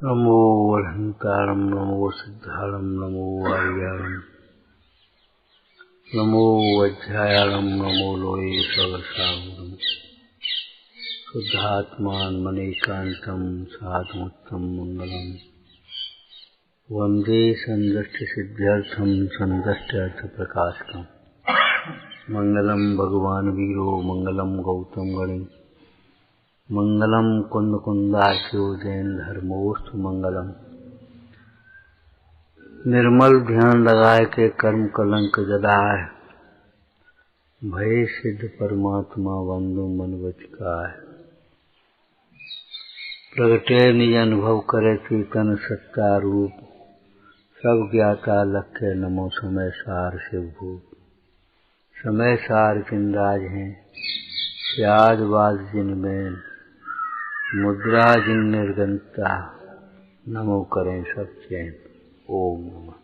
नमो वरहंतारं नमो सिद्धारं नमो वार्यारं नमो वज्रायारं नमो लोये सवसावरं शुद्धात्मान मनेकान्तं साधुमुत्तम मंगलम वंदे संदष्ट सिद्ध्यर्थम संदष्ट्यर्थ प्रकाशकम मंगलम भगवान वीरो मंगलम गौतम गणे मंगलम कुंद कुंदाख्यो जैन धर्मोस्तु मंगलम। निर्मल ध्यान लगाए के कर्म कलंक जलाए भय सिद्ध परमात्मा वंदो मन वचकाय। प्रगटे निज अनुभव करे चेतन सत्ता रूप सब ज्ञाता लक्ष्य नमो समय सार शिवभूत। समय सार किंदाज हैं स्याद बाज जिनमें मुद्रा जिन निर्गंता नमो करें सब चैन। ओम नमः।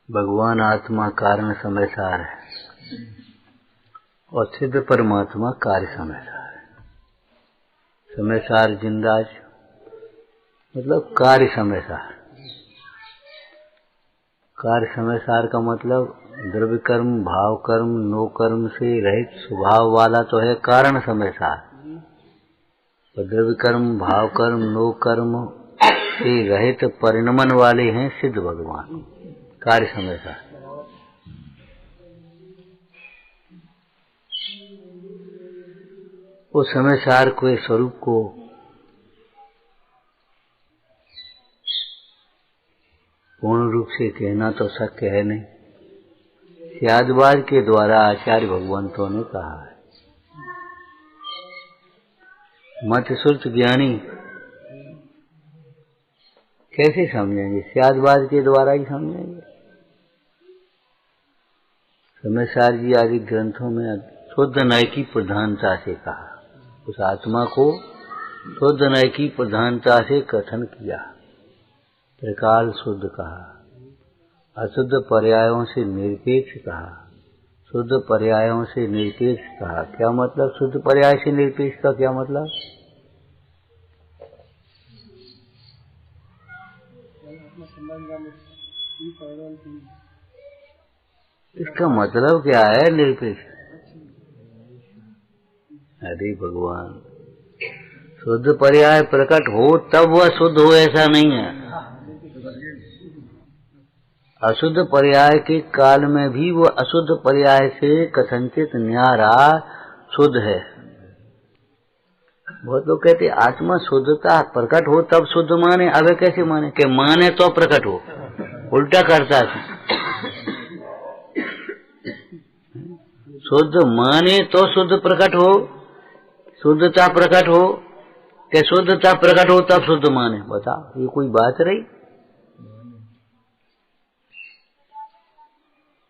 भगवान आत्मा कारण समय सार है और सिद्ध परमात्मा कार्य समय सार है। समय सार जिंदाज मतलब कार्य समय सार। कार्य समय सार का मतलब द्रव्य कर्म भाव कर्म नो कर्म से रहित स्वभाव वाला तो है कारण समय सार, और द्रव्य कर्म भाव कर्म नो कर्म से रहित परिणमन वाले हैं सिद्ध भगवान कार्य समय सार। उस समय सार के स्वरूप को पूर्ण रूप से कहना तो शक्य है नहीं। स्यादवाद के द्वारा आचार्य भगवंतों ने कहा है। मत श्रुत ज्ञानी कैसे समझेंगे? स्यादवाद के द्वारा ही समझेंगे। समय सार जी आदि ग्रंथों में शुद्ध नय की प्रधानता से कहा, उस आत्मा को शुद्ध नय की प्रधानता से कथन किया। त्रिकाल शुद्ध कहा, अशुद्ध पर्यायों से निरपेक्ष कहा, शुद्ध पर्यायों से निरपेक्ष कहा। क्या मतलब शुद्ध पर्याय से निरपेक्ष का क्या मतलब? इसका मतलब क्या है निरपेक्ष? अरे भगवान, शुद्ध पर्याय प्रकट हो तब वह शुद्ध हो ऐसा नहीं है। अशुद्ध पर्याय के काल में भी वो अशुद्ध पर्याय से कथनचित न्यारा शुद्ध है। बहुत लोग कहते आत्मा शुद्धता प्रकट हो तब शुद्ध माने। अब कैसे माने? कि माने तो प्रकट हो, उल्टा करता है। शुद्ध माने तो शुद्ध प्रकट हो, शुद्धता प्रकट हो, कि शुद्धता प्रकट हो तब शुद्ध माने। बता, ये कोई बात रही?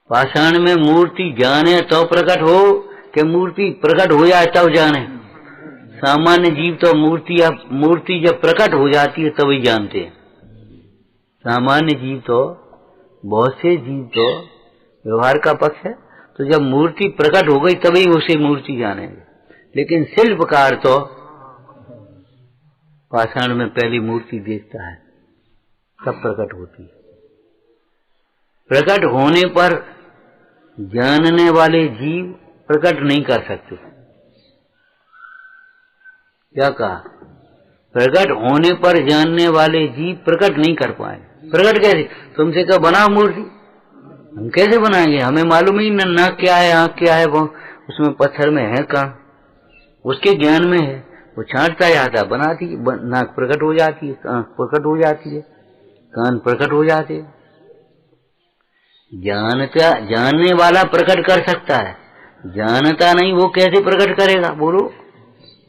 पाषाण में मूर्ति जाने तो प्रकट हो, कि मूर्ति प्रकट हो जाए तब जाने। सामान्य जीव तो मूर्ति जब प्रकट हो जाती है तभी जानते हैं। सामान्य जीव तो, बहुत से जीव तो व्यवहार का पक्ष है, तो जब मूर्ति प्रकट हो गई तभी उसे मूर्ति जानेंगे। लेकिन शिल्पकार तो पाषाण में पहली मूर्ति देखता है तब प्रकट होती है। प्रकट होने पर जानने वाले जीव प्रकट नहीं कर सकते। क्या कहा? प्रकट होने पर जानने वाले जीव प्रकट नहीं कर पाए। प्रकट कैसे? तुमसे कहा बनाओ मूर्ति, हम कैसे बनाएंगे? हमें मालूम ही न नाक क्या है, आंख क्या है, वो उसमें पत्थर में है कहाँ, उसके ज्ञान में है। वो छांटता जाता, बनाती, नाक प्रकट हो जाती है, आंख प्रकट हो जाती है, कान प्रकट हो जाते हैं। जानने वाला प्रकट कर सकता है, जानता नहीं वो कैसे प्रकट करेगा? बोलो।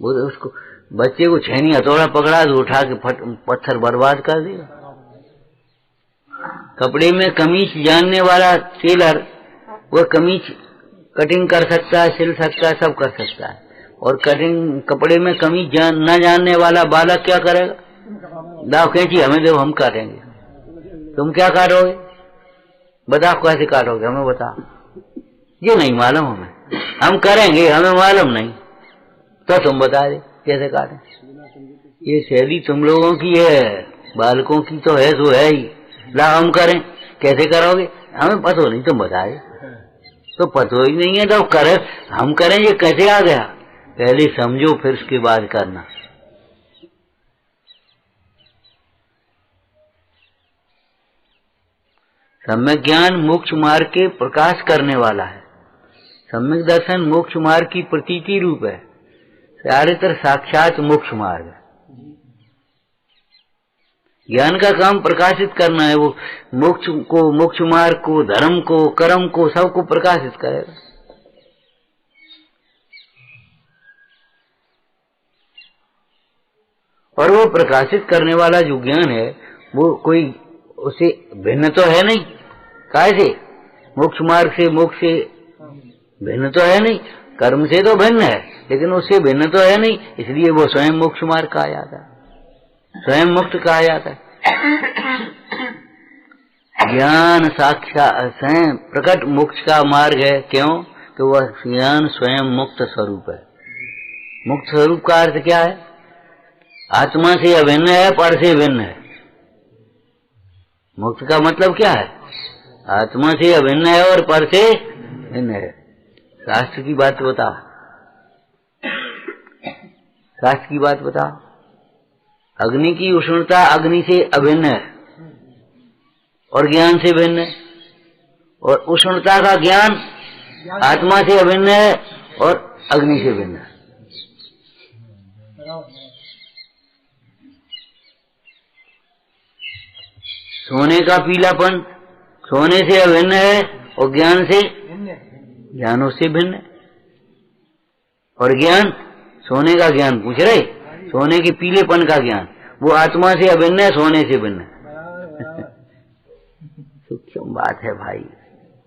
वो उसको बच्चे को छेनी हथौड़ा पकड़ा तो उठा के पत्थर बर्बाद कर देगा। कपड़े में कमीज जानने वाला टेलर वो कमीज कटिंग कर सकता है, सिल सकता है, सब कर सकता है। और कटिंग कपड़े में कमीज न जानने वाला बालक क्या करेगा? दाव कैंची हमें दो, हम काटेंगे। तुम क्या काटोगे? बताओ कैसे काटोगे? हमें बताओ। ये नहीं मालूम हमें, हम करेंगे, हमें मालूम नहीं, तो तुम बता दे। कैसे काटें? ये शैली तुम लोगों की है, बालकों की तो है, सो है ही। ला हम करें, कैसे करोगे? हमें पता नहीं, तुम बताए। तो पता ही नहीं है तो करे, हम करें, ये कैसे आ गया? पहले समझो फिर उसके बाद करना। सम्यक ज्ञान मोक्ष मार्ग के प्रकाश करने वाला है। सम्यक दर्शन मोक्ष मार्ग की प्रतीति रूप है, सारेतर साक्षात मोक्ष मार्ग है। ज्ञान का काम प्रकाशित करना है, वो मोक्ष को, मोक्ष मार्ग को, धर्म को, कर्म को, सबको प्रकाशित करेगा। और वो प्रकाशित करने वाला जो ज्ञान है वो कोई उसे भिन्न तो है नहीं। कैसे? मोक्ष मार्ग से, मोक्ष से भिन्न तो है नहीं, कर्म से तो भिन्न है, लेकिन उससे भिन्न तो है नहीं, इसलिए वो स्वयं मोक्ष मार्ग कहा जाता है, स्वयं मुक्त कहा जाता है। ज्ञान साक्षात स्वयं प्रकट मोक्ष का मार्ग है। क्यों? कि वह ज्ञान स्वयं मुक्त स्वरूप है। मुक्त स्वरूप का अर्थ क्या है? आत्मा से अभिन्न है, पर से भिन्न है। मुक्त का मतलब क्या है? आत्मा से अभिन्न है और पर से भिन्न है। शास्त्र की बात बताओ, शास्त्र की बात बताओ। अग्नि की उष्णता अग्नि से अभिन्न है और ज्ञान से भिन्न है, और उष्णता का ज्ञान आत्मा से अभिन्न है और अग्नि से भिन्न है। सोने का पीलापन सोने से अभिन्न है और ज्ञान से, ज्ञान उससे भिन्न है। और ज्ञान, सोने का ज्ञान पूछ रहे, सोने के पीलेपन का ज्ञान वो आत्मा से अभिन्न है, सोने से भिन्न है। सूक्ष्म बात है भाई,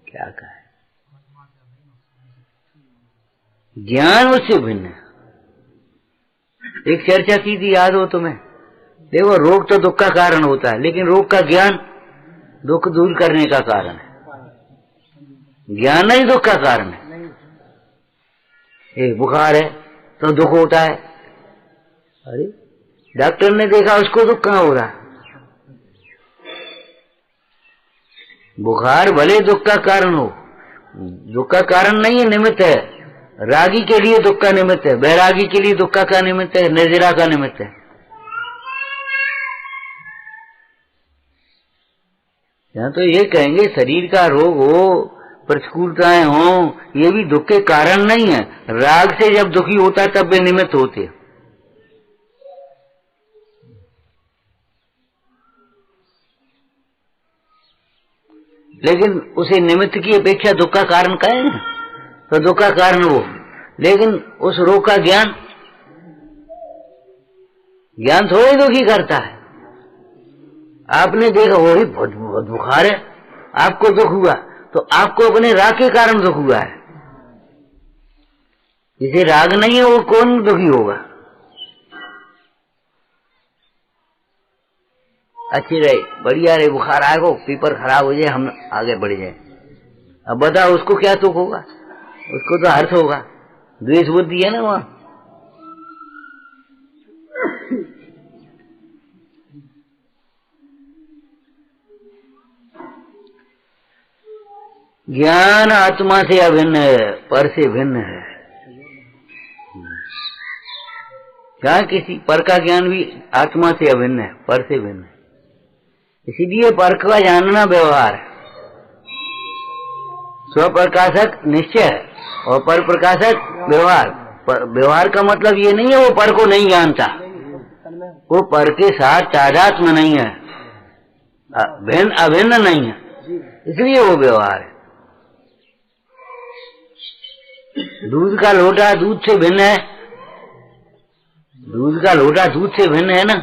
क्या कहे। ज्ञान उससे भिन्न है। एक चर्चा की थी, याद हो तुम्हें? देखो, रोग तो दुख का कारण होता है, लेकिन रोग का ज्ञान दुख दूर करने का कारण है। ज्ञान नहीं दुख का कारण है। एक बुखार है तो दुख होता है, अरे डॉक्टर ने देखा उसको दुख कहाँ हो रहा है? बुखार भले दुख का कारण हो, दुख का कारण नहीं है, निमित्त है। रागी के लिए दुख का निमित्त है, बैरागी के लिए दुख का क्या निमित्त है? निर्जरा का निमित्त है। यहाँ तो ये कहेंगे शरीर का रोग हो, प्रतिकूलताएं हो, ये भी दुख के कारण नहीं है। राग से जब दुखी होता है तब वे निमित्त होते हैं। लेकिन उसे निमित्त की अपेक्षा दुख का कारण कहें तो दुख का कारण वो, लेकिन उस रोग का ज्ञान, ज्ञान थोड़ी दुखी करता है। आपने देखा वही बहुत बुखार है, आपको दुख हुआ तो आपको अपने राग के कारण दुख हुआ है। जिसे राग नहीं है वो कौन दुखी होगा? अच्छी रहे, बढ़िया रहे, बुखार आएगा, पेपर खराब हो जाए, हम आगे बढ़ जाए। अब बताओ उसको क्या सुख होगा? उसको तो हर्ष होगा। द्वेष बुद्धि है ना वहां। ज्ञान आत्मा से अभिन्न है, पर से भिन्न है। क्या किसी पर का ज्ञान भी आत्मा से अभिन्न है, पर से भिन्न है। इसीलिए पर का जानना व्यवहार है। स्वप्रकाशक निश्चय है और पर प्रकाशक व्यवहार। व्यवहार का मतलब ये नहीं है वो पर को नहीं जानता, वो पर के साथ तादात्म्य नहीं है, भिन्न अभिन्न नहीं है, इसलिए वो व्यवहार है। दूध का लोटा दूध से भिन्न है, दूध का लोटा दूध से भिन्न है ना,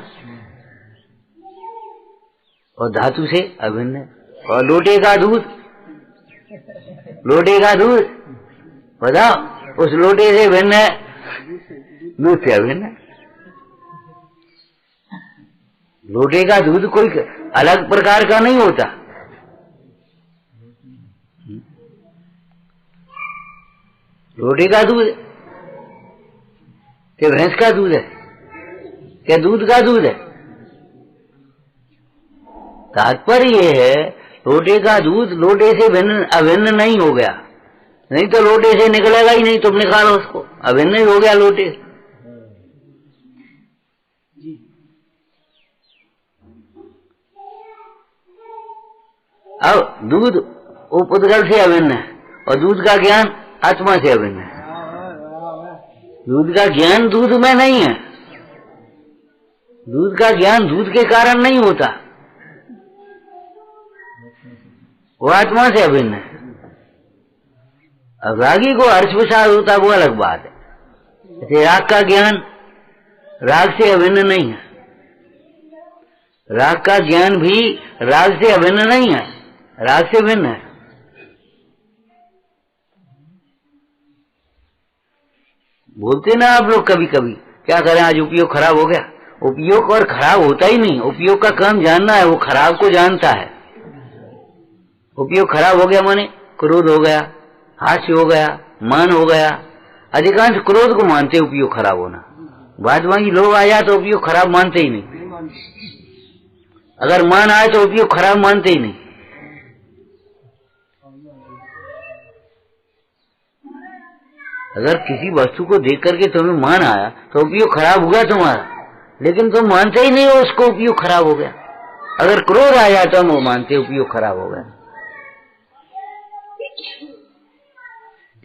और धातु से अभिन्न है। और लोटे का दूध, लोटे का दूध बताओ, उस लोटे से भिन्न है, दूध से अभिन्न है। लोटे का दूध कोई अलग प्रकार का नहीं होता। लोटे का दूध कि भैंस का दूध है, क्या दूध का दूध है? तात्पर्य ये है लोटे का दूध लोटे से अभिन्न नहीं हो गया, नहीं तो लोटे से निकलेगा ही नहीं, तुम निकालो उसको, अभिन्न ही हो गया लोटे। अब दूध वो पुद्गल से अभिन्न है और दूध का ज्ञान आत्मा से अभिन्न है। दूध का ज्ञान दूध में नहीं है, दूध का ज्ञान दूध के कारण नहीं होता, वो आत्मा से अभिन्न है। अब रागी को हर्ष विषाद होता वो अलग बात है। राग का ज्ञान राग से अभिन्न नहीं है, राग का ज्ञान भी राग से अभिन्न नहीं है, राग से भिन्न है। बोलते ना आप लोग कभी कभी, क्या करें आज उपयोग खराब हो गया। उपयोग और खराब होता ही नहीं, उपयोग का काम जानना है, वो खराब को जानता है। उपयोग खराब हो गया माने क्रोध हो गया, हास्य हो गया, मान हो गया। अधिकांश क्रोध को मानते उपयोग खराब होना, बाद में लोग आ जाए तो उपयोग खराब मानते ही नहीं, अगर मान आए तो उपयोग खराब मानते ही नहीं। अगर किसी वस्तु को देख करके तुम्हें मान आया तो उपयोग खराब हुआ तुम्हारा, लेकिन तुम मानते ही नहीं हो उसको, उपयोग खराब हो गया। अगर क्रोध आ जाए तो हम वो मानते उपयोग खराब हो गया।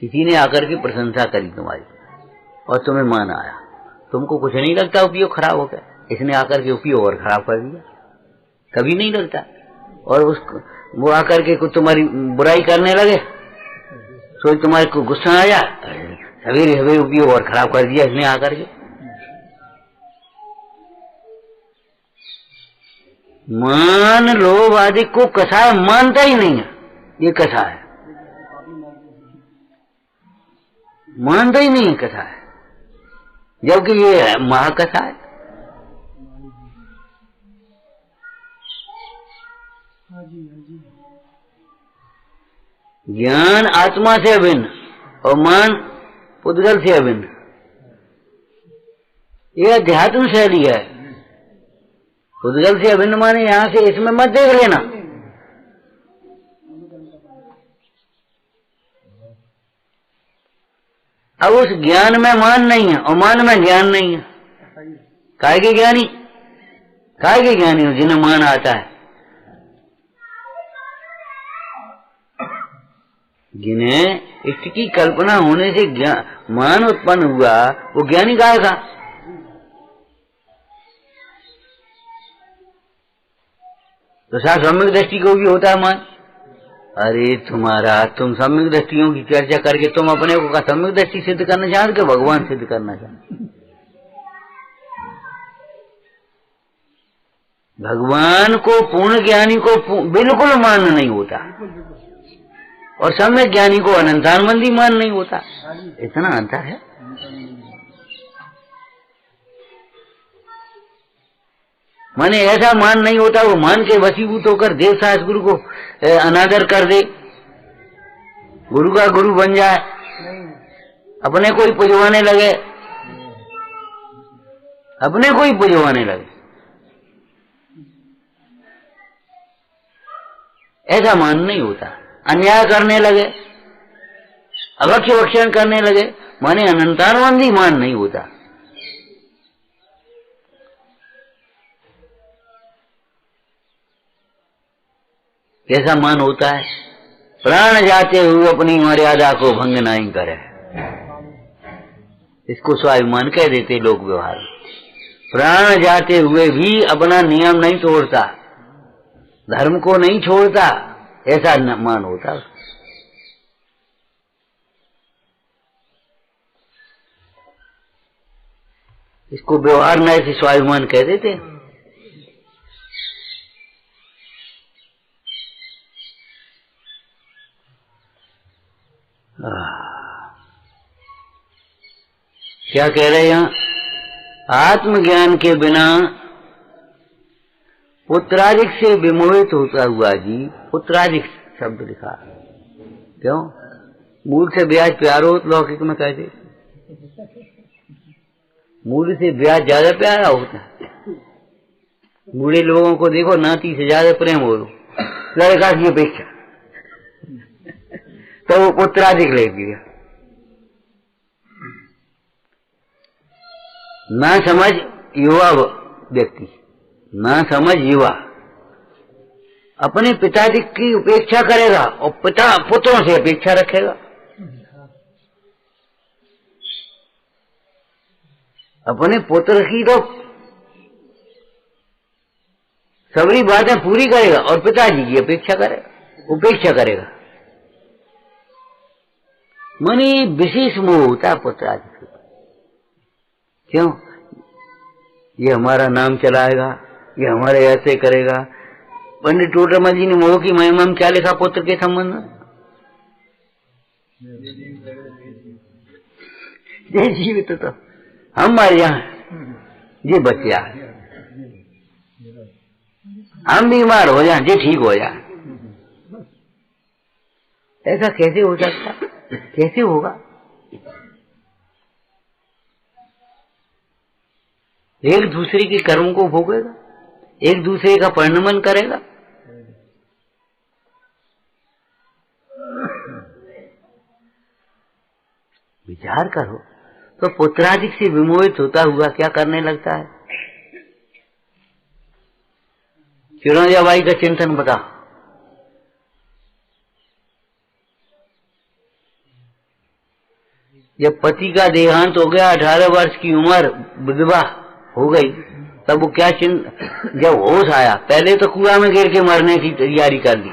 किसी ने आकर के प्रशंसा करी तुम्हारी और तुम्हें मान आया, तुमको कुछ नहीं लगता उपयोग खराब हो गया, इसने आकर के उपयोग और खराब कर दिया, कभी नहीं लगता। और उसको वो आकर के कुछ तुम्हारी बुराई करने लगे, सोच तुम्हारे को गुस्सा आ जाए, सवेरे सवेरे उपयोग और खराब कर दिया इसने आकर के। मान लोभ आदि को कसाय मानता ही नहीं है, ये कसा है, मानता ही नहीं है कथा है, जबकि ये महाकथा है। ज्ञान आत्मा से अभिन्न और मान पुद्गल से अभिन्न, ये अध्यात्म शैली है। पुद्गल से अभिन्न माने यहां से इसमें मत देख लेना, अब उस ज्ञान में मान नहीं है और मान में ज्ञान नहीं है। काय के ज्ञानी, काय के ज्ञानी हो जिन्हें मान आता है, जिन्हें इसकी कल्पना होने से मान उत्पन्न हुआ, वो ज्ञानी काय का। तो साथ सम्यक दृष्टि को भी होता है मान। अरे तुम्हारा, तुम सम्यक दृष्टियों की चर्चा करके तुम अपने को का सम्यक दृष्टि सिद्ध करना चाहते कि भगवान सिद्ध करना चाहते। भगवान को, पूर्ण ज्ञानी को बिल्कुल मान नहीं होता और सम्यक ज्ञानी को अनंतानंदी मान नहीं होता, इतना अंतर है। माने ऐसा मान नहीं होता वो मान के वशीभूत होकर देव सास गुरु को अनादर कर दे, गुरु का गुरु बन जाए, अपने को ही पुजवाने लगे, अपने को ही पुजवाने लगे, ऐसा मान नहीं होता। अन्याय करने लगे, अभक्ष भक्षण करने लगे, माने अनंतानंदी मान नहीं होता। कैसा मान होता है? प्राण जाते हुए अपनी मर्यादा को भंग नहीं करे, इसको स्वाभिमान कह देते लोग व्यवहार। प्राण जाते हुए भी अपना नियम नहीं तोड़ता, धर्म को नहीं छोड़ता, ऐसा मान होता। इसको व्यवहार न ऐसे स्वाभिमान कह देते। क्या कह रहे हैं यहाँ? आत्मज्ञान के बिना पुत्रादिक से विमोहित होता हुआ जी, पुत्रादिक शब्द लिखा, क्यों? मूल से ब्याज प्यारो लौकिक में कहते, मूल से ब्याज ज्यादा प्यारा होता है। बूढ़े लोगों को देखो, नाती से ज्यादा प्रेम हो लड़का की अपेक्षा, तो वो पुत्राधिक ले दिया। ना समझ युवा व्यक्ति, ना समझ युवा अपने पिताजी की उपेक्षा करेगा और पिता पुत्रों से अपेक्षा रखेगा। अपने पुत्र की तो सभी बातें पूरी करेगा और पिताजी की अपेक्षा करेगा, उपेक्षा करेगा। मनी विशेष मोह होता है पुत्र आदि। क्यों? ये हमारा नाम चलाएगा, ये हमारे ऐसे करेगा। पंडित टोटरमल जी ने मोह की महिमा में क्या लिखा पुत्र के संबंध में? ये जीवित तो हमारे यहाँ ये बच्चा, हम बीमार हो जाए, ये ठीक हो जाए। ऐसा कैसे हो सकता? कैसे होगा? एक दूसरे के कर्म को भोगेगा, एक दूसरे का परिणमन करेगा। विचार करो तो पुत्रादिक से विमोहित होता हुआ क्या करने लगता है? चिरंजीबाई का चिंतन बता। जब पति का देहांत हो गया, 18 वर्ष की उम्र, विधवा हो गई, तब वो क्या जब होश आया, पहले तो कुआं में गिर के मरने की तैयारी कर ली।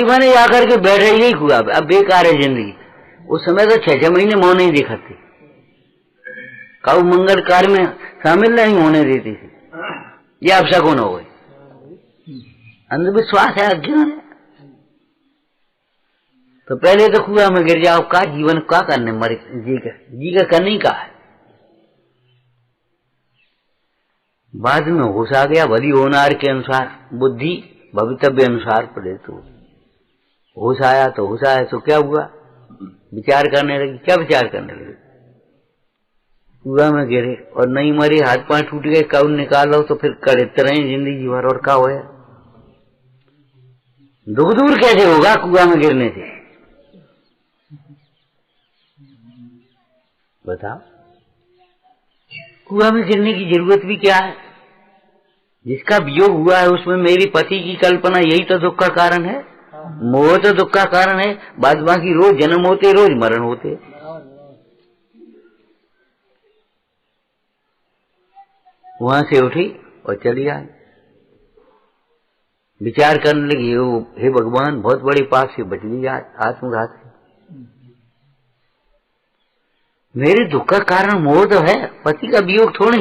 माने आकर के बैठे ही कुआं पे, अब बेकार है जिंदगी। उस समय तो 6-6 महीने मुंह नहीं दिखाते, कब मंगल कार्य में शामिल नहीं होने देती थी। ये अब शगुन हो गई, अंधविश्वास है, अज्ञान है। तो पहले तो कुआं में गिर जाओ, का जीवन का करने, मरे जी का करने का है। बाद में होश आ गया, भली होनार के अनुसार बुद्धि भवितव्य अनुसार पड़े। तो होश आया तो क्या हुआ? विचार करने लगी। क्या विचार करने लगी? कुआं में गिरे और नहीं मरे, हाथ पांव टूट गए, कब निकालो तो फिर कड़ते रहे जिंदगी भर। और क्या होया? दुख दूर कैसे होगा कुआं में गिरने से? बताओ, कुआं में गिरने की जरूरत भी क्या है? जिसका वियोग हुआ है उसमें मेरी पति की कल्पना, यही तो दुख का कारण है। मोह तो दुख का कारण है। बाद बाकी रोज जन्म होते, रोज मरण होते। वहां से उठी और चली आई। विचार करने लगी, हे भगवान, बहुत बड़े पाप से बच गई आत्मघात से। मेरे दुख का कारण मोह तो है, पति का वियोग थोड़ी।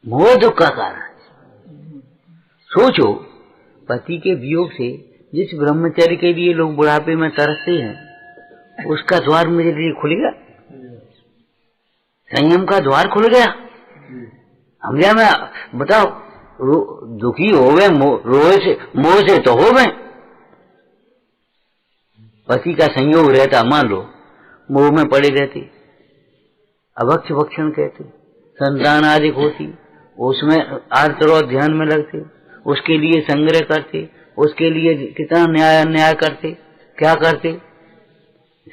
मोह दुख का कारण। सोचो, पति के वियोग से जिस ब्रह्मचर्य के लिए लोग बुढ़ापे में तरसते हैं, उसका द्वार मेरे लिए खुल गया। संयम का द्वार खुल गया। हम क्या, मैं बताओ, दुखी होवे मोह से तो होवे। पति का संयोग रहता, मान लो मोह में पड़े रहते, अभक्ष भक्षण कहते, संतान आदि होती, उसमें आर्त ध्यान में लगते, उसके लिए संग्रह करते, उसके लिए कितना न्याय करते, क्या करते,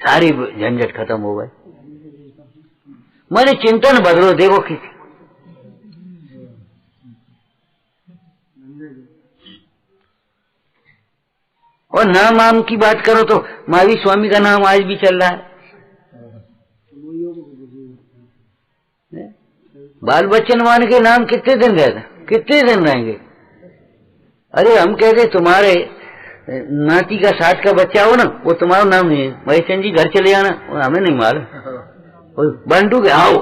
सारी झंझट खत्म हो गई। मैंने चिंतन बदलो, देखो किसी और नाम आम की बात करो तो महावीर स्वामी का नाम आज भी चल रहा है। बाल बच्चन मान के नाम कितने दिन रहते, कितने दिन रहेंगे? अरे हम कहते तुम्हारे नाती का 7 का बच्चा हो ना, वो तुम्हारा नाम नहीं है, महेशन जी घर चले जाना, हमें नहीं मालूम, बंटू के आओ,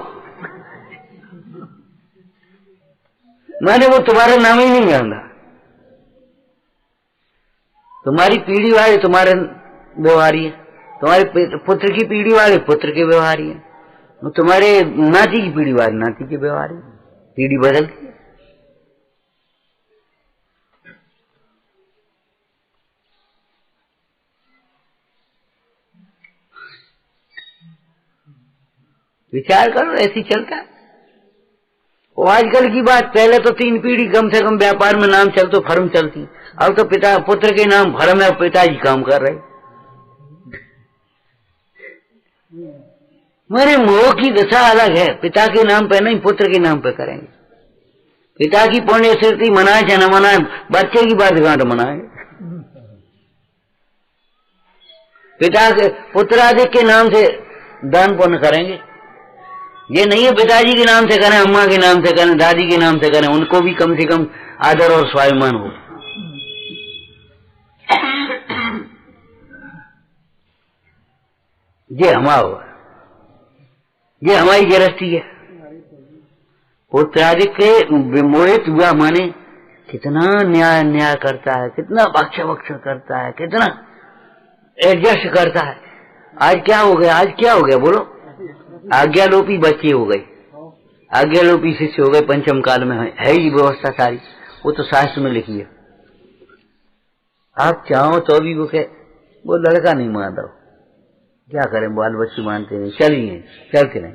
मैंने वो तुम्हारा नाम ही नहीं जानता। तुम्हारी पीढ़ी वाले तुम्हारे व्यवहारी है, तुम्हारे पुत्र की पीढ़ी वाले पुत्र के व्यवहारी है, तुम्हारे नाती की पीढ़ी वाले नाती के व्यवहारी। पीढ़ी बदलती है। विचार करो, ऐसी चलता है। वो आजकल की बात, पहले तो 3 पीढ़ी कम से कम व्यापार में नाम चल तो फर्म चलती, अब तो पिता पुत्र के नाम फर्म है, पिताजी काम कर रहे। मेरे मोह की दशा अलग है, पिता के नाम पे नहीं पुत्र के नाम पे करेंगे। पिता की पुण्य स्मृति मनाए चाहे न मनाए, बच्चे की वर्षगांठ मनाए। पिता के पुत्र आदि के नाम से दान पुण्य करेंगे। ये नहीं है पिताजी के नाम से करें, अम्मा के नाम से करें, दादी के नाम से करें, उनको भी कम से कम आदर और स्वाभिमान हो। ये हमारा, ये हमारी गृहस्थी है। पुत्र आदि के विमोहित हुआ माने कितना न्याय करता है, कितना बख्श करता है, कितना एडजस्ट करता है। आज क्या हो गया बोलो? आज्ञालोपी बच्चे हो गए, आज्ञालोपी शिष्य हो गए, पंचम काल में है ही व्यवस्था सारी, वो तो शास्त्र में लिखी है। आप चाहो तो भी वो लड़का नहीं मानता, क्या करें, बाल बच्चे मानते नहीं, चलते नहीं।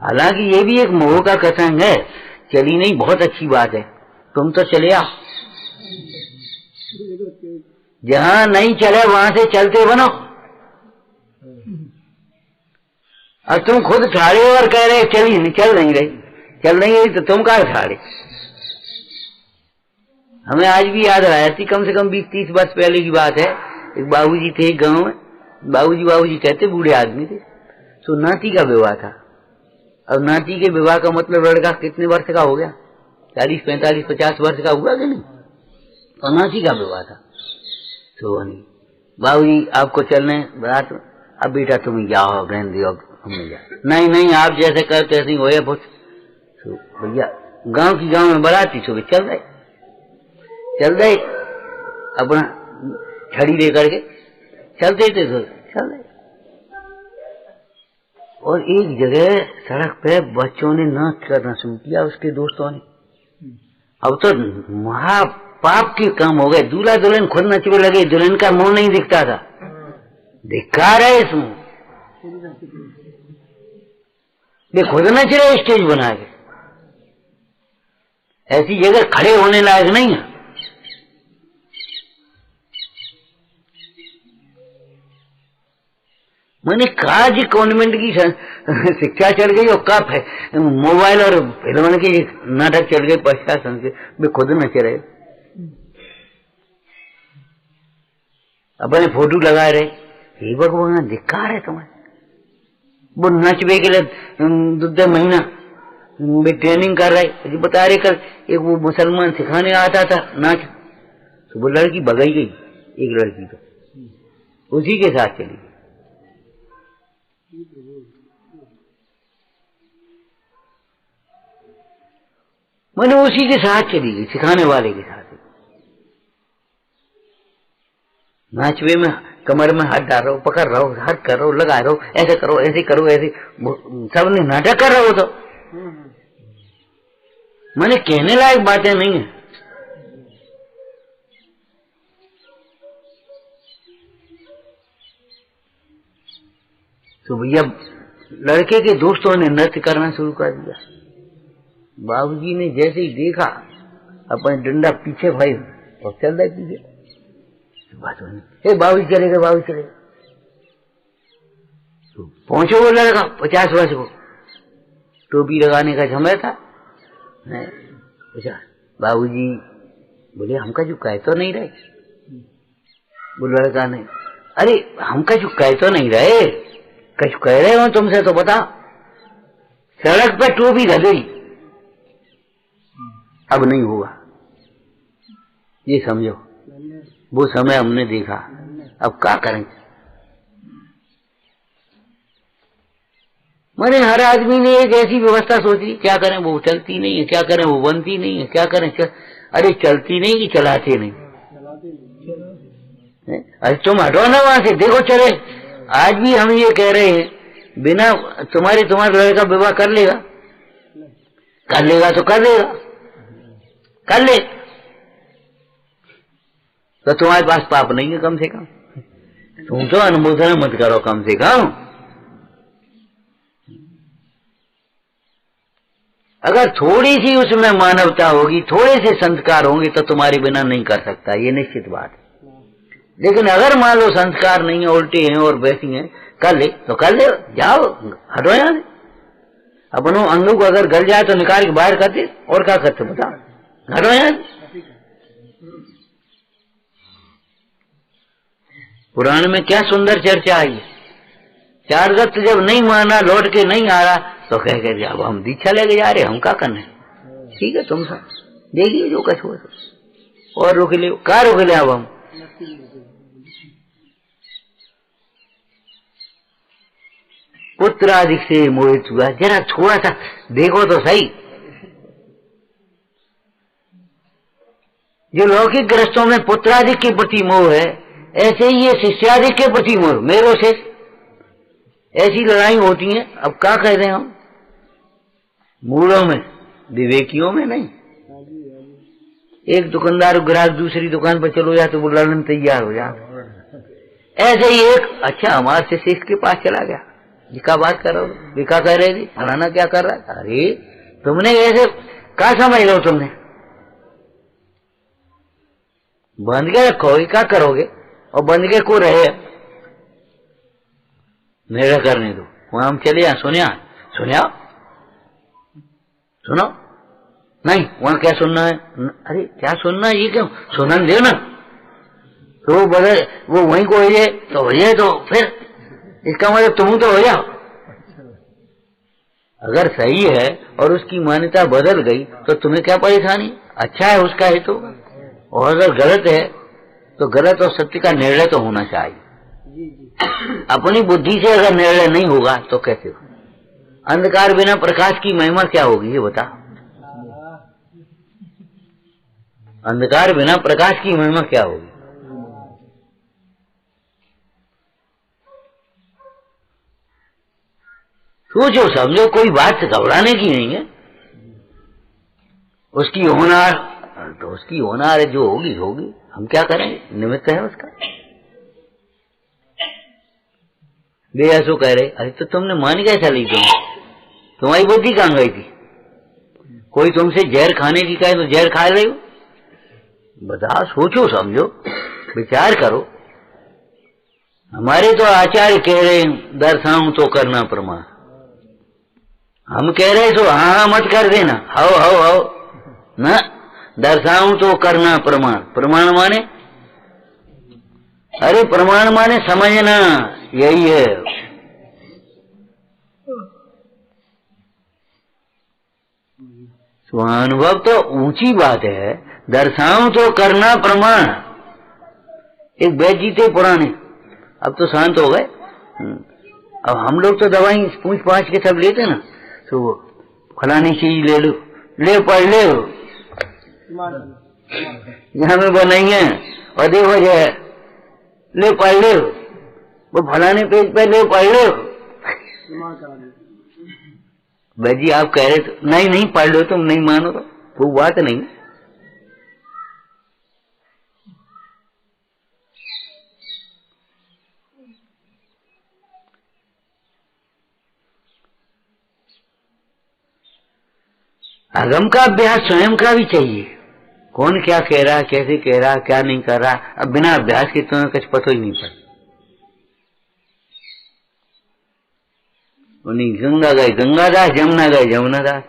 हालांकि ये भी एक मोह का कथन है, चली नहीं बहुत अच्छी बात है, तुम तो चले आओ। जहां नहीं चले वहां से चलते बनो। और तुम खुद ठाड़े हो और कह रहे चल नहीं रही तो तुम कहाँ ठाड़े? हमें आज भी याद आया थी, कम से कम 20-30 वर्ष पहले की बात है। एक बाबूजी थे एक गांव में, बाबूजी कहते, बूढ़े आदमी थे। तो नाती का विवाह था। अब नाती के विवाह का मतलब लड़का कितने वर्ष का हो गया? 40, 45, 50 वर्ष का हुआ कि नहीं? तो नाती का विवाह था। तो बाबूजी आपको चलने बारात, अब बेटा तुम जाओ, बहन दियो, हमने जा। नहीं आप जैसे करते ऐसे ही हो। तो भैया गांव में बाराती सुबह चल गए अपना छड़ी लेकर के चलते थे, तो चल रहे। और एक जगह सड़क पे बच्चों ने नाच करना शुरू किया, उसके दोस्तों ने। अब तो महापाप के काम हो गए, दूल्हा दुल्हन खुद नचने लगे, दुल्हन का मुंह नहीं दिखता था। धिक्कार है इसमें, वे खुद नच रहे स्टेज बना के। ऐसी जगह खड़े होने लायक नहीं है। मैंने कहा जी कॉन्वेंट की शिक्षा चल गई और कब है मोबाइल और फिल्म की नाटक चल गए, प्रशासन के वे खुद नच रहे, अपने फोटो लगा रहे। ये भगवान धिक्कार है तुम्हें। वो नचबे के लिए 2 महीना वे ट्रेनिंग कर रहे, बता रहे कर। एक वो मुसलमान सिखाने आता था नाच, तो वो लड़की भगाई गई, एक लड़की तो उसी के साथ चली। मैंने उसी के साथ चली गई, सिखाने वाले के साथ। नाचवे में कमर में हाथ डाल रहा हो, पकड़ रहा हो, हाथ कर रहा हो, लगा रहा हो, ऐसे करो, ऐसे करो, ऐसे सबने नाटक कर रहा हो। तो मैंने कहने लायक बातें नहीं है। तो भैया लड़के के दोस्तों ने नृत्य करना शुरू कर दिया। बाबूजी ने जैसे ही देखा, अपने डंडा पीछे भाई और चल रहा पीछे। बाबूजी चलेगा। तो पहुंचो वो लड़का 50 वर्ष को, टोपी लगाने का समय था। बाबूजी बोले हमका जो कह तो नहीं रहे। वो लड़का ने, अरे हमका जो कह तो नहीं रहे, कुछ कह रहे हो तुमसे तो बता। सड़क पे टोपी धरी, अब नहीं होगा, ये समझो। वो समय हमने देखा, अब क्या करेंगे। मैंने हर आदमी ने एक ऐसी व्यवस्था सोची, क्या करें वो चलती नहीं है, क्या करें वो बनती नहीं है, क्या करें अरे चलती नहीं कि चलाते नहीं। अरे तुम हटो ना वहां से, देखो चले। आज भी हम ये कह रहे हैं, बिना तुम्हारा लड़का विवाह कर लेगा तो कर लेगा, कर ले तो तुम्हारे पास पाप नहीं है कम से कम। तुम तो अनुमोदन मत करो कम से कम। अगर थोड़ी सी उसमें मानवता होगी, थोड़े से संस्कार होंगे तो तुम्हारे बिना नहीं कर सकता, ये निश्चित बात है। लेकिन अगर मान लो संस्कार नहीं है, उल्टे हैं और वैसी हैं, कर ले तो कर ले, जाओ हटो यहां से। अपनों अंगों को अगर गल जाए तो निकाल के बाहर कर दे, और क्या करते बताओ, हटो यहां से। पुराण में क्या सुंदर चर्चा आई। चारगत जब नहीं माना, लौट के नहीं आ रहा, तो कह के अब हम दीक्षा लेके जा रहे, हम क्या करना है, ठीक है तुम सब देखिए जो कुछ हो, और रोक ले, क्या रोक ले। अब हम पुत्र आदि से मोहित हुआ, जरा थोड़ा सा देखो तो सही। जो लौकिक ग्रस्तों में पुत्रादि के प्रति मोह है, ऐसे ही ये शिष्यादि के प्रति मोह, मेरो से ऐसी लड़ाई होती है। अब क्या कह रहे हैं हम, मूढ़ों में, विवेकियों में नहीं। एक दुकानदार ग्राहक दूसरी दुकान पर चलो जाए तो वो लड़ने तैयार हो जाता। ऐसे ही एक अच्छा हमारे से शिष्य के पास चला गया, जिका बात करो, विका कह रहे थे फलाना क्या कर रहा है, अरे तुमने ऐसे क्या समझ लो, तुमने बंद के रखो, क्या करोगे, और बंद के को रहे मेरा करने दो, वहां हम चले जाए, सुनिया सुनो, नहीं वहां क्या सुनना है, अरे क्या सुनना है, ये क्यों सुना दे ना, तो बोले वो वहीं को हो जाए तो हो जाए, तो फिर इसका मतलब तुम तो हो जाओ। अगर सही है और उसकी मान्यता बदल गई तो तुम्हें क्या परेशानी, अच्छा है उसका है तो, और अगर गलत है तो गलत और सत्य का निर्णय तो होना चाहिए। अपनी बुद्धि से अगर निर्णय नहीं होगा तो कैसे हो। अंधकार बिना प्रकाश की महिमा क्या होगी ये बता, अंधकार बिना प्रकाश की महिमा क्या होगी। सोचो समझो, कोई बात से घबराने की नहीं है, उसकी होनार तो उसकी होनार है, जो होगी होगी, हम क्या करेंगे, निमित्त है उसका। वे ऐसो कह रहे, अरे तो तुमने मान कैसा ली, तुम्हारी बुद्धि कहां गई थी, कोई तुमसे जहर खाने की कहे तो जहर खा रहे हो, बता, सोचो समझो, विचार करो। हमारे तो आचार्य कह रहे हैं दर्शाऊं तो करना प्रमाण, हम कह रहे तो हाँ मत कर देना, हाओ ना, दर्शाऊं तो करना प्रमाण। प्रमाण माने, अरे प्रमाण माने समझना, यही है। स्वानुभव तो ऊंची बात है, दर्शाऊं तो करना प्रमाण। एक वैद्य जी थे पुराने, अब तो शांत हो गए। अब हम लोग तो दवाई पूछ पाछ के सब लेते ना, तो फलानी चीज ले लो, ले पढ़ ले, यहाँ में बनाई है और देखो जो है, ले पढ़ ले, वो फलाने पेज पे ले पढ़ ले। भाई जी आप कह रहे तो नहीं पढ़ लो, तुम नहीं मानो तो वो बात नहीं। अगम का अभ्यास स्वयं का भी चाहिए, कौन क्या कह रहा, कैसे कह रहा, क्या नहीं कर रहा। अब बिना अभ्यास के तुम्हें कुछ पता ही नहीं पड़ता। गंगा गए गंगादास, जमुना गए जमुनादास।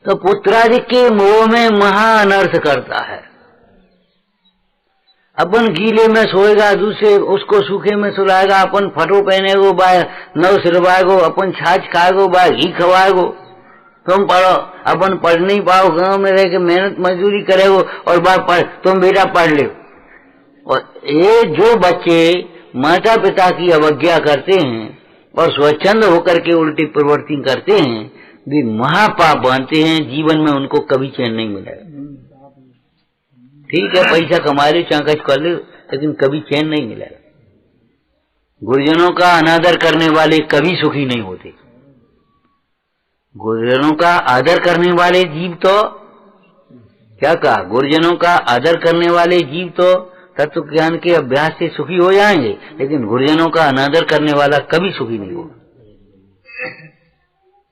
तो पुत्रादि के मोह में महा अनर्थ करता है। अपन गीले में सोएगा, दूसरे उसको सूखे में सुलाएगा, अपन फटो पहनेगो, बाय नव सिलवाएगो, अपन छाछ खाएगो, बाय घी खवाएगो। तुम पढ़ो, अपन पढ़ नहीं पाओ, गांव में रह के मेहनत मजदूरी करेगो, और बात पढ़, तुम बेटा पढ़ ले। और ये जो बच्चे माता पिता की अवज्ञा करते हैं और स्वच्छंद होकर के उल्टी प्रवृत्ति करते हैं, वे महापाप बनते हैं। जीवन में उनको कभी चैन नहीं मिलेगा। ठीक है, पैसा कमा ले, चाकच कर ले, लेकिन कभी चैन नहीं मिलेगा। गुरुजनों का अनादर करने वाले कभी सुखी नहीं होते। गुरुजनों का आदर करने वाले जीव तो क्या कहा, गुरुजनों का आदर करने वाले जीव तो तत्व ज्ञान के अभ्यास से सुखी हो जाएंगे, लेकिन गुरुजनों का अनादर करने वाला कभी सुखी नहीं होगा,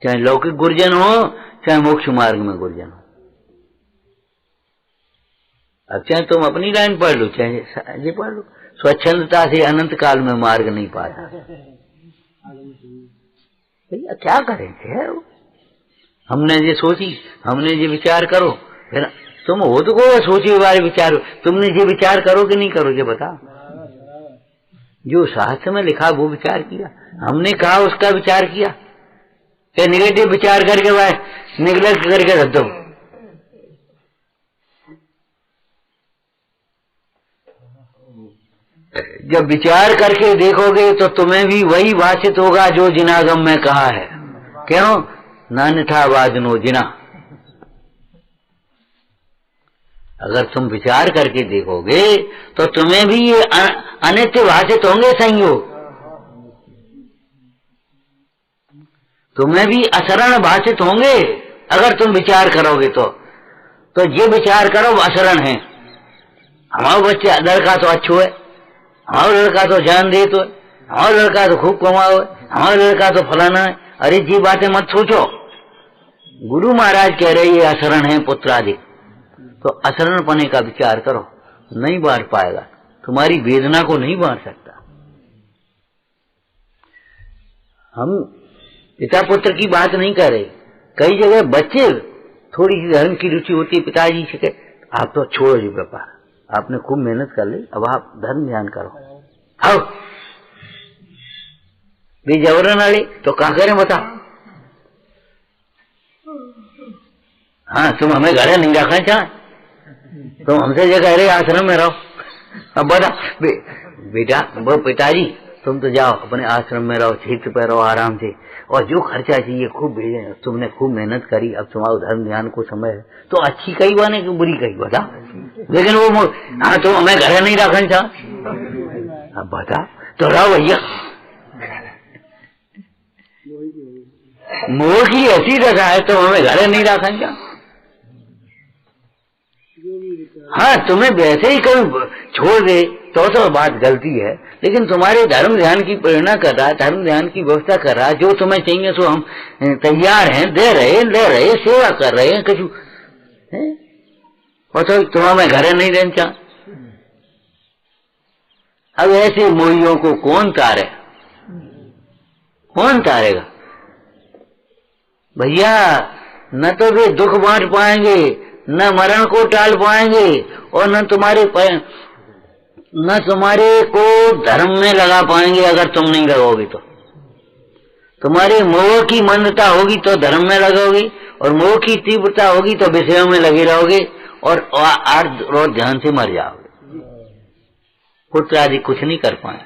चाहे लौकिक गुरुजन हो चाहे मोक्ष मार्ग में गुरुजन हो। अब चाहे तुम अपनी लाइन पढ़ लो चाहे ये पढ़ लो, स्वच्छंदता से अनंत काल में मार्ग नहीं पाता। भैया क्या करें थे, हमने ये सोची, हमने ये विचार करो, फिर तुम हो तो को सोचे बारे विचार, तुमने ये विचार करो कि नहीं करो ये बता। जो शास्त्र में लिखा वो विचार किया, हमने कहा उसका विचार किया, क्या निगेटिव विचार करके भाई निगलेक्ट करके रख दो। जब विचार करके देखोगे तो तुम्हें भी वही भाषित होगा जो जिनागम में कहा है। क्यों? नान्यथा वाजनो जिना। अगर तुम विचार करके देखोगे तो तुम्हें भी ये अनित्य भाषित होंगे संयोग, तुम्हें भी अशरण भाषित होंगे अगर तुम विचार करोगे तो ये विचार करो अशरण है। हमारा बच्चा लड़का तो अच्छो है, हमारा लड़का तो जान दे तो है, हमारा लड़का तो खूब कमाओ है, हमारा लड़का तो फलाना है। अरे जी बातें मत सोचो, गुरु महाराज कह रहे ये अशरण है पुत्राधिक, तो अशरण पने का विचार करो, नहीं बांट पाएगा, तुम्हारी वेदना को नहीं बांट सकता। हम पिता पुत्र की बात नहीं कर रहे, कई जगह बच्चे थोड़ी सी धर्म की रुचि होती है, पिताजी से कहे आप तो छोड़ो जी व्यापार, आपने खूब मेहनत कर ली, अब आप धर्म ध्यान करो, आओ बेजबरन वाले तो क्या करें बता। हाँ तुम हमें घरे नहीं रखना चाहे, तुम हमसे ये कह रहे आश्रम में रहो। अब बता बेटा वो पिताजी तुम तो जाओ अपने आश्रम में रहो, क्षेत्र पे रहो आराम से, और जो खर्चा चाहिए खूब भेजे, तुमने खूब मेहनत करी, अब तुम्हारा धर्म ध्यान को समय है, तो अच्छी कही बाने कि बुरी कही बता। लेकिन वो हाँ तुम हमें घरे नहीं रखना चाह, अब बता तो रहो भैया। मोह की ऐसी रखा है तो हमें घरे नहीं रखना चाह। हाँ तुम्हें वैसे ही कभी छोड़ दे तो बात गलती है, लेकिन तुम्हारे धर्म ध्यान की प्रेरणा कर रहा है, धर्म ध्यान की व्यवस्था कर रहा है, जो तुम्हें चाहिए सो हम तैयार हैं, दे रहे सेवा कर रहे हैं कछु है? और तो तुम्हें घरे नहीं रहना चाह। अब ऐसे मोहियों को कौन तारे, कौन तारेगा भैया? न तो वे दुख बांट पाएंगे, न मरण को टाल पाएंगे, और न तुम्हारे को धर्म में लगा पाएंगे। अगर तुम नहीं लगोगे तो तुम्हारे मोह की मंदता होगी तो धर्म में लगोगे, और मोह की तीव्रता होगी तो विषयों में लगे रहोगे, और आर्ध रोज ध्यान से मर जाओगे, पुत्र आदि कुछ नहीं कर पाए।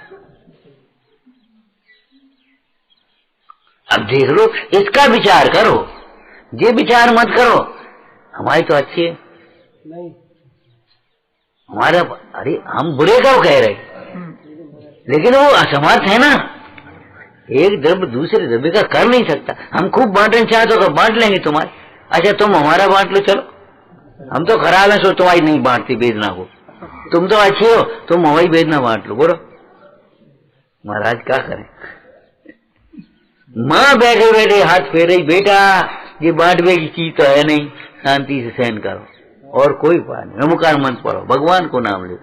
अब देख लो, इसका विचार करो, ये विचार मत करो हमारी तो अच्छी है नहीं हमारा, अरे हम बुरे क्यों कह रहे, लेकिन वो असमर्थ है ना, एक द्रव्य दूसरे द्रव्य का कर नहीं सकता। हम खूब बांटना चाहते हो तो बांट लेंगे तुम्हारे, अच्छा तुम हमारा बांट लो, चलो हम तो खराब है सो तुम्हारी नहीं बांटती वेदना को, तुम तो अच्छे हो तुम हमारी वेदना बांट लो। बोलो महाराज क्या करें, माँ बैठे बैठे हाथ फेर रही, बेटा ये बांटवे की चीज तो है नहीं, शांति से सहन करो, और कोई बात नहीं, नमस्कार मत पढ़ो, भगवान को नाम लो।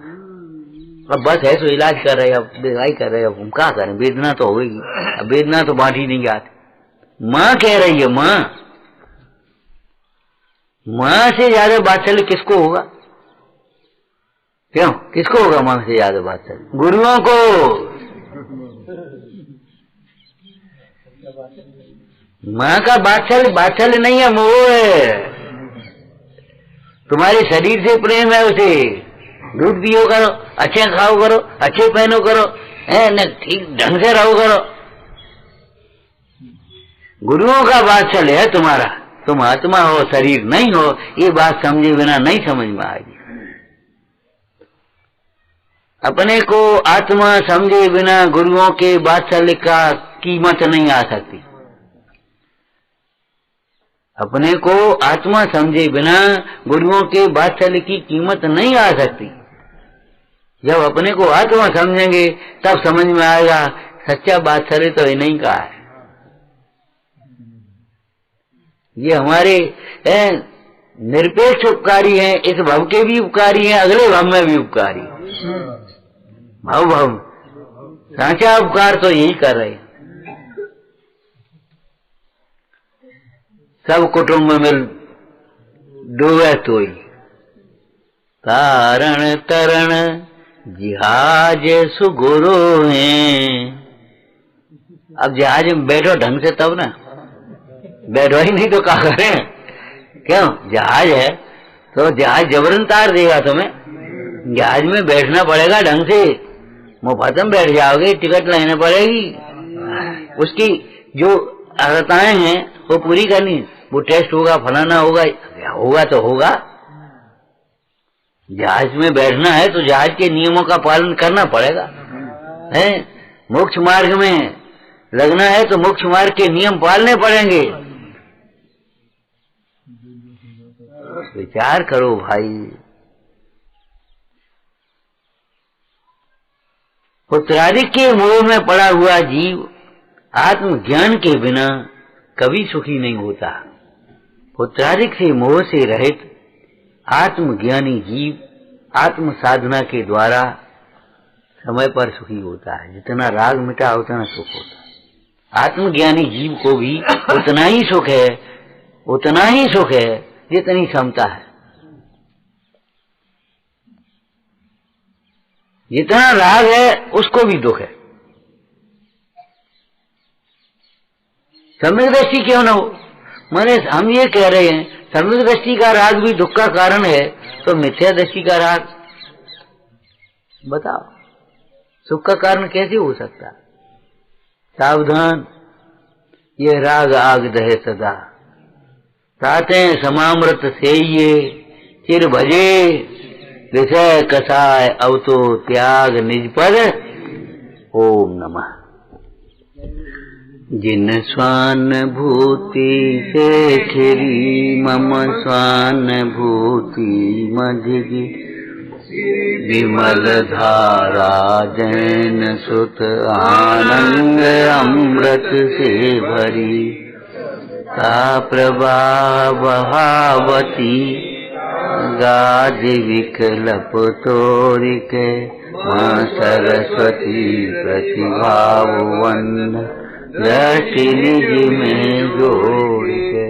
अब बस है तो इलाज कर रहे, अब दवाई कर रहे, अब हम क्या करें, वेदना तो होगी, अब वेदना तो बांटी नहीं जाती। माँ कह रही है, माँ से ज्यादा वात्सल्य किसको होगा? क्यों किसको होगा माँ से ज्यादा वात्सल्य? गुरुओं को। माँ का वात्सल्य नहीं है, मोह है। तुम्हारे शरीर से प्रेम है, उसे दूध पियो करो, अच्छे खाओ करो, अच्छे पहनो करो, है न, ठीक ढंग से रहो करो। गुरुओं का वात्सल्य है तुम्हारा, तुम आत्मा हो शरीर नहीं हो, ये बात समझे बिना नहीं समझ में आएगी। अपने को आत्मा समझे बिना गुरुओं के वात्सल्य का कीमत नहीं आ सकती। अपने को आत्मा समझे बिना गुरुओं के वात्सल्य की कीमत नहीं आ सकती। जब अपने को आत्मा समझेंगे तब समझ में आएगा सच्चा बादशाह तो नहीं कहा है। ये हमारे निरपेक्ष उपकारी हैं, इस भव के भी उपकारी हैं, अगले भव में भी उपकारी। भव सांचा उपकार तो यही कर रहे हैं। सब कुटुंब में डूबे तो ही तारण तरण जहाज सुगुरु हैं। अब जहाज में बैठो ढंग से तब ना, बैठो ही नहीं तो क्या करें? क्यों? जहाज है तो जहाज जबरन तार देगा तुम्हें। जहाज में बैठना पड़ेगा ढंग से, मुफ्त में बैठ जाओगे, टिकट लेनी पड़ेगी, उसकी जो अर्हताएं हैं वो पूरी करनी, वो टेस्ट होगा, फलाना होगा, होगा तो होगा। जहाज में बैठना है तो जहाज के नियमों का पालन करना पड़ेगा, है? मोक्ष मार्ग में लगना है तो मोक्ष मार्ग के नियम पालने पड़ेंगे। विचार करो भाई। पुत्रादिक के मोह में पड़ा हुआ जीव आत्मज्ञान के बिना कभी सुखी नहीं होता। पुत्रादिक से मोह से रहित आत्मज्ञानी जीव आत्म साधना के द्वारा समय पर सुखी होता है। जितना राग मिटा उतना सुख होता है। आत्मज्ञानी जीव को भी उतना ही सुख है, उतना ही सुख है जितनी क्षमता है। जितना राग है उसको भी दुख है। सम्यक दृष्टि क्यों न हो? माने हम ये कह रहे हैं सम्यक दृष्टि का राग भी दुख का कारण है, तो मिथ्या दृष्टि का राग बताओ सुख का कारण कैसे हो सकता? सावधान, ये राग आग दहे सदा, साते समामृत से ये चिर भजे विषय कसाय अवतो त्याग निज पद। ओम नमः। जिन स्वानुभूति से खिरी मम स्वानुभूति मधिगी विमल धारा जैन सुत आनंद अमृत से भरी ता प्रभा बहावती गाज विकल्प तोरिक मां सरस्वती प्रतिभावन दृष्टि निज में जोड़ के।